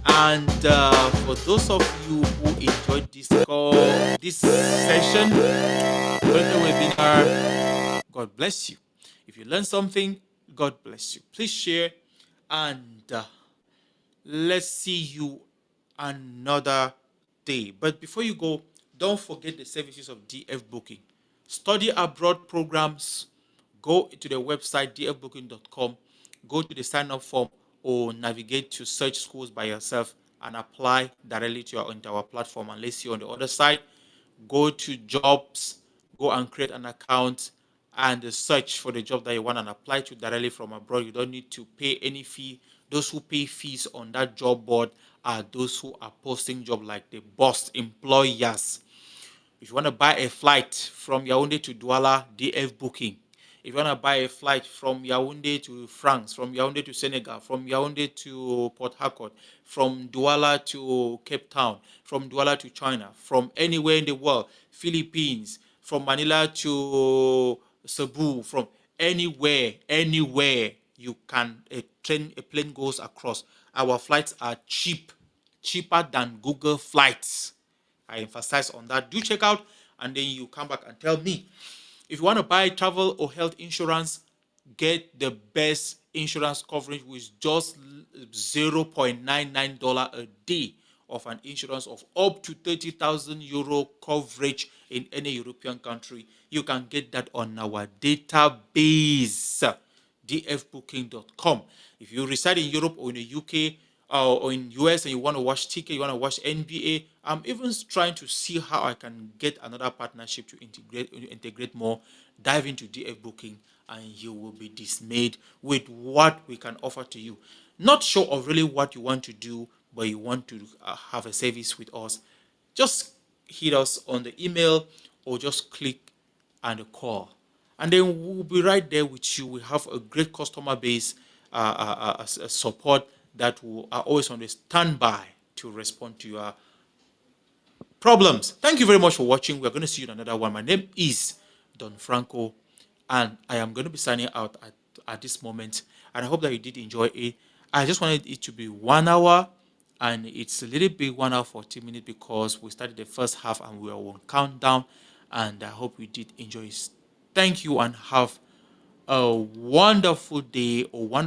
And for those of you who enjoyed this session, the webinar, God bless you. If you learned something, God bless you. Please share, and let's see you another day. But before you go, don't forget the services of DF Booking. Study abroad programs. Go to the website dfbooking.com. Go to the sign-up form or navigate to search schools by yourself and apply directly into our platform. And let's see you on the other side. Go to jobs. Go and create an account and search for the job that you want and apply to directly from abroad. You don't need to pay any fee. Those who pay fees on that job board are those who are posting job, like the boss employers. If you want to buy a flight from Yaoundé to Douala, DF Booking. If you want to buy a flight from Yaoundé to France, from Yaoundé to Senegal, from Yaoundé to Port Harcourt, from Douala to Cape Town, from Douala to China, from anywhere in the world, Philippines, from Manila to Cebu, from anywhere you can, a plane goes across. Our flights are cheaper than Google Flights. I emphasize on that. Do check out, and then you come back and tell me. If you want to buy travel or health insurance, get the best insurance coverage with just $0.99 a day of an insurance of up to 30,000 euro coverage in any European country. You can get that on our database, dfbooking.com. If you reside in Europe or in the UK, or in US, and you want to watch TK, you want to watch NBA, I'm even trying to see how I can get another partnership to integrate more. Dive into DF Booking, and you will be dismayed with what we can offer to you. Not sure of really what you want to do, but you want to have a service with us. Just hit us on the email or just click and call, and then we'll be right there with you. We have a great customer base, support that are always on the standby to respond to your problems. Thank you very much for watching. We're going to see you in another one. My name is Don Franco, and I am going to be signing out at this moment. And I hope that you did enjoy it. I just wanted it to be 1 hour, and it's a little bit 1 hour 40 minutes because we started the first half and we are on countdown. And I hope you did enjoy it. Thank you, and have a wonderful day or wonderful